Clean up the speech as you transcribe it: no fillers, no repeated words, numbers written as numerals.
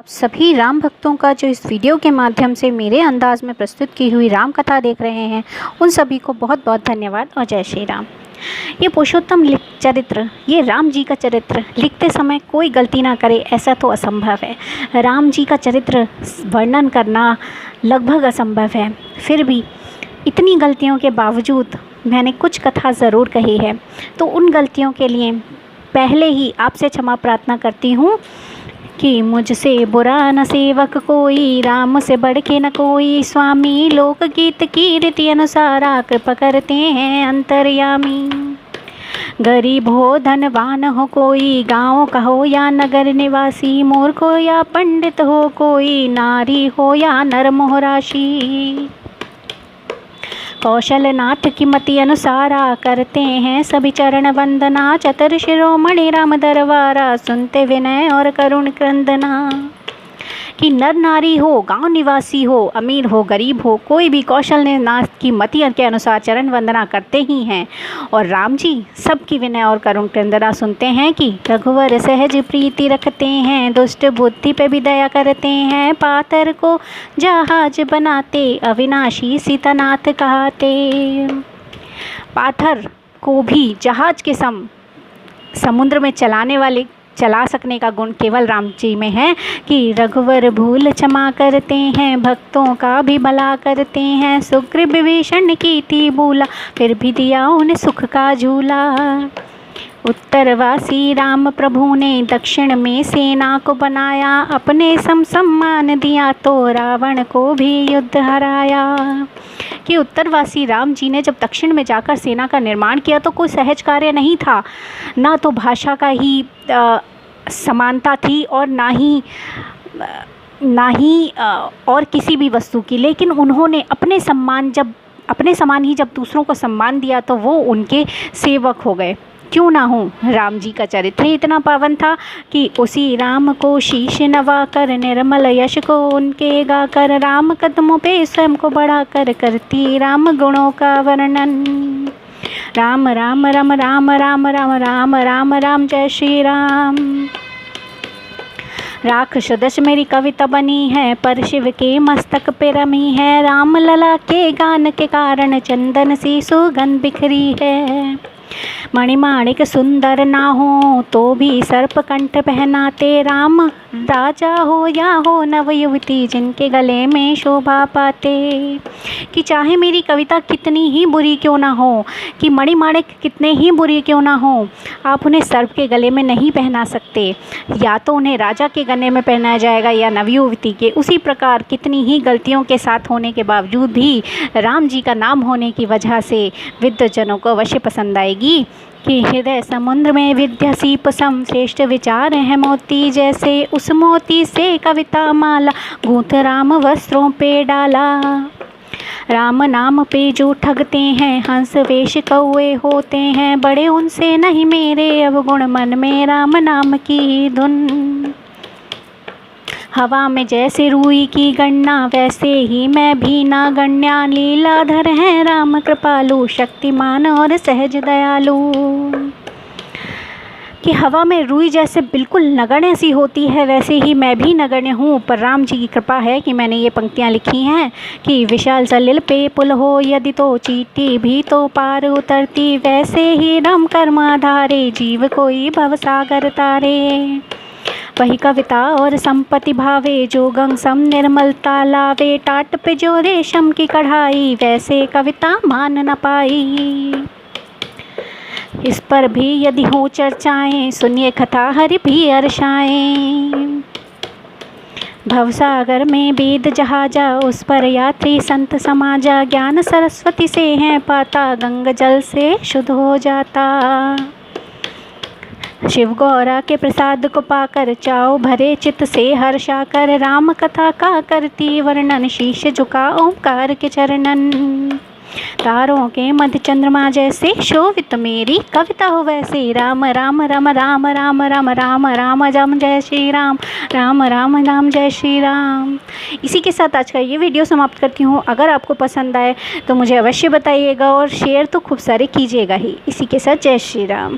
आप सभी राम भक्तों का जो इस वीडियो के माध्यम से मेरे अंदाज में प्रस्तुत की हुई राम कथा देख रहे हैं, उन सभी को बहुत बहुत धन्यवाद और जय श्री राम। ये पुरुषोत्तम चरित्र, ये राम जी का चरित्र लिखते समय कोई गलती ना करे ऐसा तो असंभव है। राम जी का चरित्र वर्णन करना लगभग असंभव है, फिर भी इतनी गलतियों के बावजूद मैंने कुछ कथा ज़रूर कही है, तो उन गलतियों के लिए पहले ही आपसे क्षमा प्रार्थना करती हूँ कि मुझसे बुरा न सेवक कोई, राम से बढ़ के न कोई स्वामी। लोकगीत की रीति अनुसार कृपा करते हैं अंतर्यामी। गरीब हो धनवान हो कोई, गाँव का हो या नगर निवासी, मूर्ख हो या पंडित हो कोई, नारी हो या नर मोह राशि। कौशलनाथ की मति अनुसारा करते हैं सभी चरण वंदना। चतुर शिरोमणि राम दरबारा, सुनते विनय और करुण क्रंदना। कि नर नारी हो, गांव निवासी हो, अमीर हो, गरीब हो, कोई भी कौशलनाथ की मति के अनुसार चरण वंदना करते ही हैं। और राम जी सबकी विनय और करुण क्रंदना सुनते हैं कि रघुवर सहज प्रीति रखते हैं, दुष्ट बुद्धि पे भी दया करते हैं। पाथर को जहाज बनाते, अविनाशी सीतानाथ कहते। पाथर को भी जहाज के समुद्र में चला सकने का गुण केवल राम जी में है कि रघुवर भूल क्षमा करते हैं, भक्तों का भी भला करते हैं। सुग्रीव विभीषण की थी भूला, फिर भी दिया उन्हें सुख का झूला। उत्तरवासी राम प्रभु ने दक्षिण में सेना को बनाया, अपने सम्मान दिया तो रावण को भी युद्ध हराया। कि उत्तरवासी राम जी ने जब दक्षिण में जाकर सेना का निर्माण किया तो कोई सहज कार्य नहीं था, ना तो भाषा का ही समानता थी और ना ही और किसी भी वस्तु की, लेकिन उन्होंने अपने समान ही जब दूसरों को सम्मान दिया तो वो उनके सेवक हो गए। क्यों ना हो, राम जी का चरित्र इतना पावन था कि उसी राम को शीश नवा कर, निर्मल यश को उनके गा कर, राम कदमों पे स्वयं को बढ़ा कर करती राम गुणों का वर्णन। राम राम राम राम राम राम राम राम राम जय श्री राम। राक्षस दश मेरी कविता बनी है, पर शिव के मस्तक पे रमी है। राम लला के गान के कारण चंदन सी सुगंध बिखरी है। मणिमाणिक सुंदर ना हो तो भी सर्प कंठ पहनाते, राम राजा हो या हो नव युवती जिनके गले में शोभा पाते। कि चाहे मेरी कविता कितनी ही बुरी क्यों ना हो, कि मणिमाणिक कितने ही बुरी क्यों ना हो, आप उन्हें सर्प के गले में नहीं पहना सकते। या तो उन्हें राजा के गले में पहनाया जाएगा या नवयुवती के। उसी प्रकार कितनी ही गलतियों के साथ होने के बावजूद भी राम जी का नाम होने की वजह से विद्वजनों को अवश्य पसंद आएगी। कि हृदय समुद्र में विद्या सीप सम, श्रेष्ठ विचार है मोती जैसे, उस मोती से कविता माला गूंथ राम वस्त्रों पे डाला। राम नाम पे जो ठगते हैं, हंस वेश कौए होते हैं, बड़े उनसे नहीं मेरे अवगुण, मन में राम नाम की धुन। हवा में जैसे रूई की गणना, वैसे ही मैं भी ना गण्या। लीलाधर है राम कृपालु, शक्तिमान और सहज दयालु। कि हवा में रुई जैसे बिल्कुल नगण्य सी होती है, वैसे ही मैं भी नगण्य हूँ, पर राम जी की कृपा है कि मैंने ये पंक्तियाँ लिखी हैं। कि विशाल सलिल पे पुल हो यदि तो, चींटी भी तो पार उतरती, वैसे ही राम कर्म आधारे जीव कोई भवसागर तारे। वही कविता और संपत्ति भावे, जो गंग सम निर्मलता लावे, टाट पे जो रेशम की कढ़ाई, वैसे कविता मान न पाई। इस पर भी यदि हो चर्चाएं, सुनिए कथा हरि भी अर्शाएं। भवसागर में वेद जहाजा, उस पर यात्री संत समाजा, ज्ञान सरस्वती से है पाता, गंगा जल से शुद्ध हो जाता। शिव गौरा के प्रसाद को पाकर, चाओ भरे चित्त से हर्षा कर, राम कथा का करती वर्णन, शीश झुका ओंकार के चरणन। तारों के मध्य चंद्रमा जैसे शोभित मेरी कविता हो वैसे, राम राम राम राम राम राम राम राम राम जय श्री राम, राम राम राम जय श्री राम। इसी के साथ आज का ये वीडियो समाप्त करती हूँ। अगर आपको पसंद आए तो मुझे अवश्य बताइएगा और शेयर तो खूब सारे कीजिएगा ही। इसी के साथ जय श्री राम।